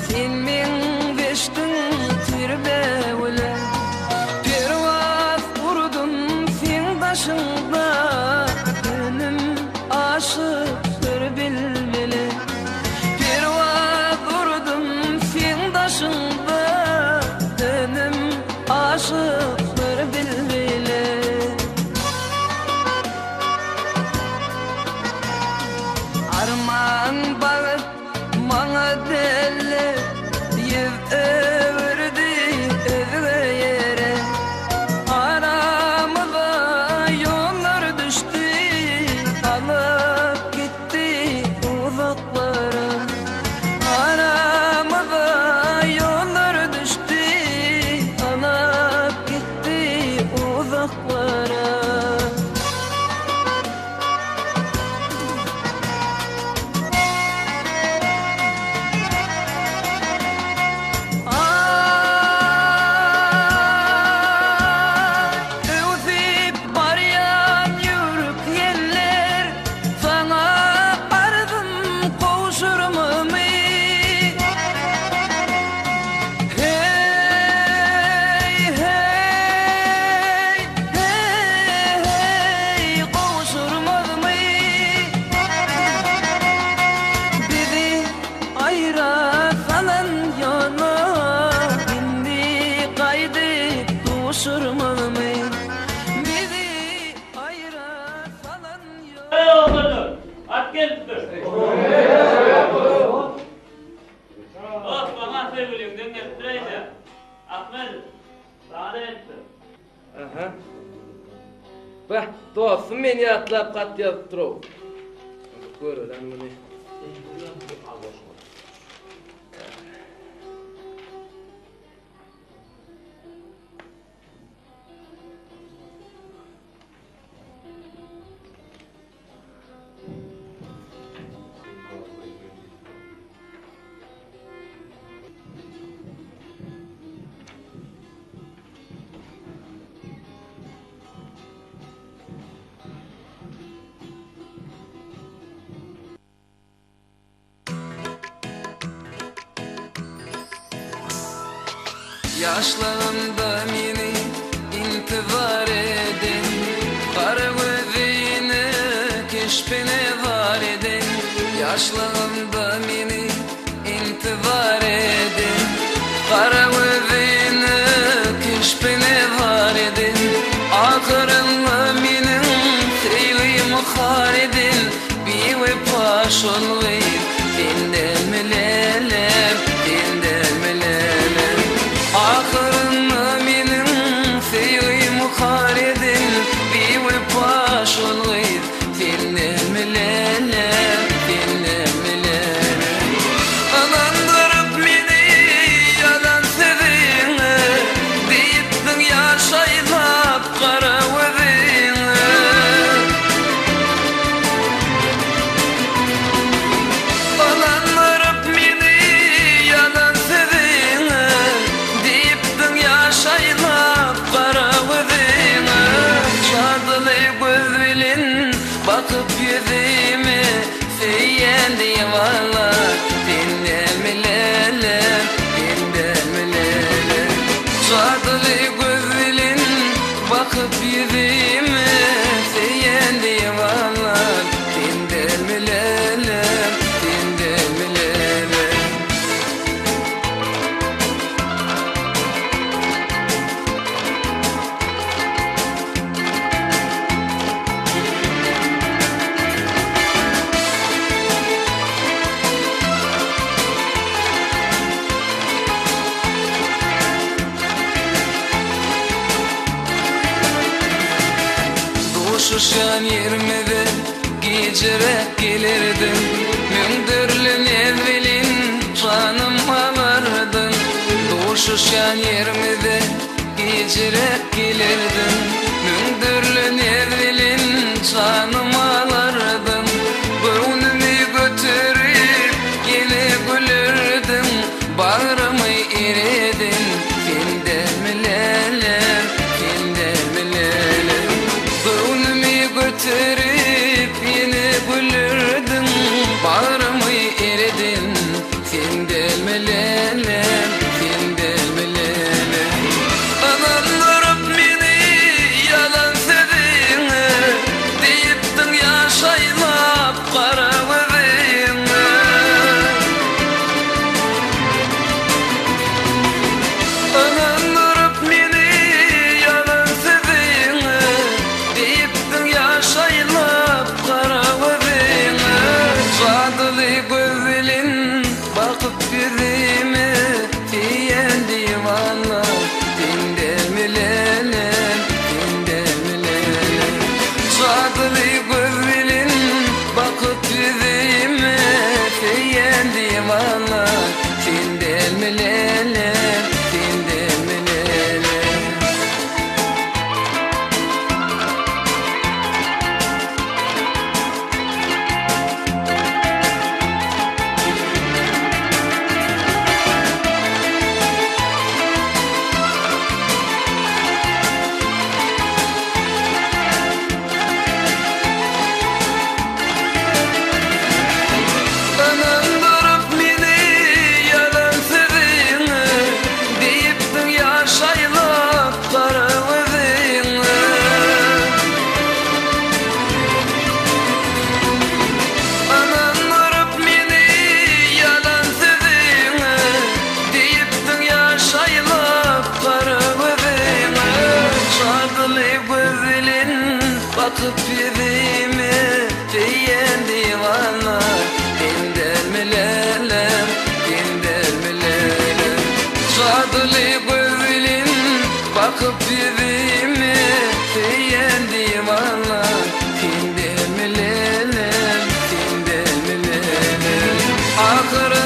sen men beştin tirbewle perwaz urdun sen başında önüm aşık bir bilmeli perwaz urdun sen başında önüm aşık bir bilmeli arman bağıt mana delle yev överdi özge yere aramıza yollar düştü alıp gitti uzaklara aramıza yollar düştü alıp gitti uzaklara At geldi. Bana sevgilim dinlettireydi. Ahmet, sana da etti. Aha. Bah, dostum beni atlap kat yazıp durur. Görürüm bunu. Yaşlarımda meni intizar edin Kara gözüne keşfine var edin Yaşlarımda meni intizar edin Kara gözüne keşfine var edin Akırınla menin sevgimi har edin Bir ve paş olmayı dinlemelelem dinlemelelem Ahırınla menin sevgimi har edin Bir ve paş olmayı dinlemelelem dinlemelelem Alandırıp meni yalan sevine Deyittin yaşaylap kara gözine Alandırıp meni yalan sevine Deyittin yaşaylap kara gözine Şadılı gözülün bakıp yüzüme Söylendi valla dinlemelelem dinlemelelem Şadılı gözülün bakıp yüzüme Söylendi valla dinlemelelem dinlemelelem Şuşan yermede gecirek gelirdim Mündürlün evvelin canım alırdın Doğuşuşan yermede gecirek gelirdim Mündürlün evvelin canım alırdın Gönlümü götürüp yine gülürdüm Bağrımı eridin kendimlelem kendimlelem götürüp yine gülürdün Bağrımı eridin sen de delmelelem, sen delmelelem. Anandırıp meni yalan sözüne, deyiptin yaşaylap karavızına. Anandırıp meni yalan sözüne, deyiptin yaşaylap karavızına. Sadılı gözlin bakıp yüzüme, diyen divana, sen delmelelem, sen delmelelem. Sadılı gözlin bakıp yüzüme, diyen divana, sen delmelelem, sen delmelelem. Anandırıp meni yalan sözüne, deyiptin yaşaylap karavızına. Anandırıp meni yalan sözüne, deyiptin yaşaylap karavızına. Sadılı gözlin bakıp yüzüme, diyen divana, sen delmelelem, sen delmelelem. Sadılı gözlin bakıp yüzüme, diyen divana, sen delmelelem, sen delmelelem. Ahire